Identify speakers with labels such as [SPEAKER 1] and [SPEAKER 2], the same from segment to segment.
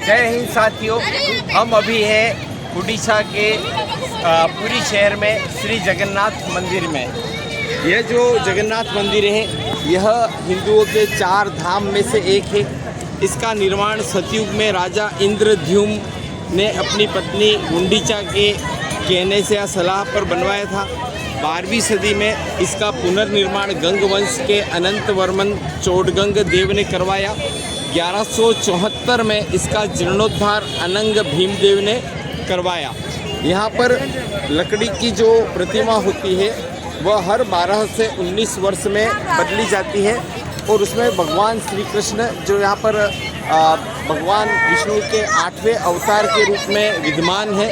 [SPEAKER 1] जय हिंद साथियों, हम अभी हैं उड़ीसा के पुरी शहर में श्री जगन्नाथ मंदिर में। यह जो जगन्नाथ मंदिर है यह हिंदुओं के 4 धाम में से एक है। इसका निर्माण सतयुग में राजा इंद्रद्युम्न ने अपनी पत्नी गुंडीचा के कहने से या सलाह पर बनवाया था। 12वीं सदी में इसका पुनर्निर्माण गंग वंश के अनंत वर्मन चोडगंग देव ने करवाया। 1174 में इसका जीर्णोद्धार अनंग भीमदेव ने करवाया। यहाँ पर लकड़ी की जो प्रतिमा होती है वह हर 12 से 19 वर्ष में बदली जाती है और उसमें भगवान श्री कृष्ण जो यहाँ पर भगवान विष्णु के 8वें अवतार के रूप में विद्यमान है,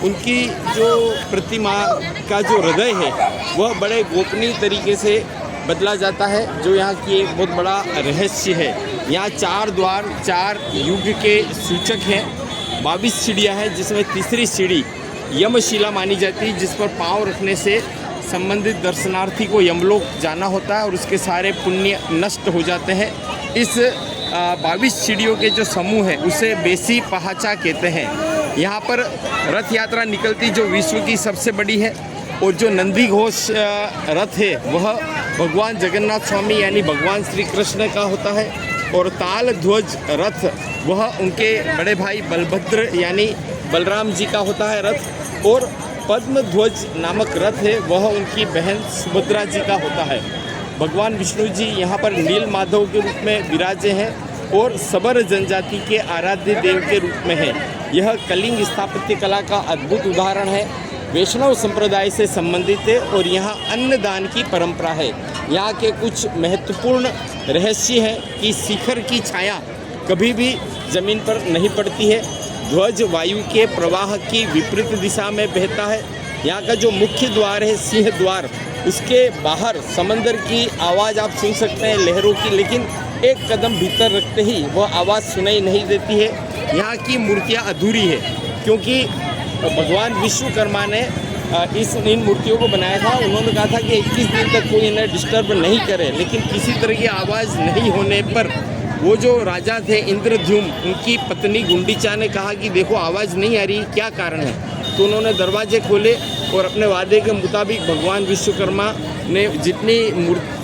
[SPEAKER 1] उनकी जो प्रतिमा का जो हृदय है वह बड़े गोपनीय तरीके से बदला जाता है, जो यहाँ की एक बहुत बड़ा रहस्य है। यहाँ 4 द्वार 4 युग के सूचक हैं। 22 सीढ़ियाँ हैं, जिसमें तीसरी सीढ़ी यमशिला मानी जाती है, जिस पर पाँव रखने से संबंधित दर्शनार्थी को यमलोक जाना होता है और उसके सारे पुण्य नष्ट हो जाते हैं। इस 22 सीढ़ियों के जो समूह है उसे बेसी पहाचा कहते हैं। यहाँ पर रथ यात्रा निकलती जो विश्व की सबसे बड़ी है, और जो नंदी घोष रथ है वह भगवान जगन्नाथ स्वामी यानी भगवान श्री कृष्ण का होता है, और ताल ध्वज रथ वह उनके बड़े भाई बलभद्र यानी बलराम जी का होता है रथ, और पद्म ध्वज नामक रथ है वह उनकी बहन सुभद्रा जी का होता है। भगवान विष्णु जी यहाँ पर नील माधव के रूप में विराजे हैं और सबर जनजाति के आराध्य देव के रूप में है। यह कलिंग स्थापत्य कला का अद्भुत उदाहरण है। वैष्णव संप्रदाय से संबंधित है और यहाँ अन्नदान की परंपरा है। यहाँ के कुछ महत्वपूर्ण रहस्य है कि शिखर की छाया कभी भी जमीन पर नहीं पड़ती है। ध्वज वायु के प्रवाह की विपरीत दिशा में बहता है। यहाँ का जो मुख्य द्वार है सिंह द्वार, उसके बाहर समंदर की आवाज़ आप सुन सकते हैं लहरों की, लेकिन एक कदम भीतर रखते ही वह आवाज़ सुनाई नहीं देती है। यहाँ की मूर्तियाँ अधूरी है क्योंकि भगवान विश्वकर्मा ने इन मूर्तियों को बनाया था। उन्होंने कहा था कि 21 दिन तक कोई इन्हें डिस्टर्ब नहीं करे, लेकिन किसी तरह की आवाज़ नहीं होने पर वो जो राजा थे इंद्रद्युम्न, उनकी पत्नी गुंडीचा ने कहा कि देखो आवाज़ नहीं आ रही, क्या कारण है। तो उन्होंने दरवाजे खोले और अपने वादे के मुताबिक भगवान विश्वकर्मा ने जितनी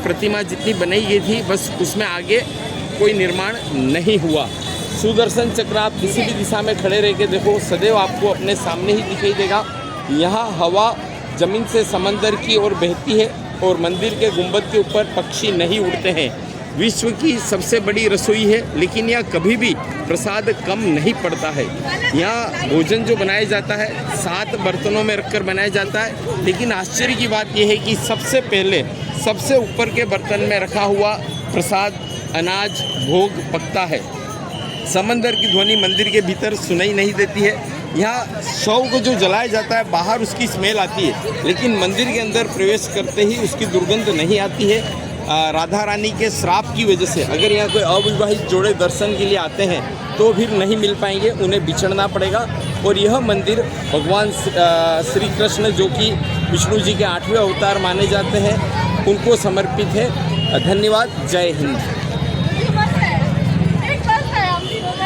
[SPEAKER 1] प्रतिमा जितनी बनाई गई थी बस उसमें आगे कोई निर्माण नहीं हुआ। सुदर्शन चक्र आप किसी भी दिशा में खड़े रह के देखो, सदैव आपको अपने सामने ही दिखाई देगा। यहाँ हवा जमीन से समंदर की ओर बहती है और मंदिर के गुंबद के ऊपर पक्षी नहीं उड़ते हैं। विश्व की सबसे बड़ी रसोई है, लेकिन यह कभी भी प्रसाद कम नहीं पड़ता है। यहाँ भोजन जो बनाया जाता है 7 बर्तनों में रखकर बनाया जाता है, लेकिन आश्चर्य की बात यह है कि सबसे पहले सबसे ऊपर के बर्तन में रखा हुआ प्रसाद अनाज भोग पकता है। समंदर की ध्वनि मंदिर के भीतर सुनाई नहीं देती है। यहाँ शव को जो जलाया जाता है बाहर उसकी स्मेल आती है, लेकिन मंदिर के अंदर प्रवेश करते ही उसकी दुर्गंध नहीं आती है। राधा रानी के श्राप की वजह से अगर यहाँ कोई अविवाहित जोड़े दर्शन के लिए आते हैं तो फिर नहीं मिल पाएंगे, उन्हें बिछड़ना पड़ेगा। और यह मंदिर भगवान श्री कृष्ण जो कि विष्णु जी के 8वें अवतार माने जाते हैं उनको समर्पित है। धन्यवाद। जय हिंद।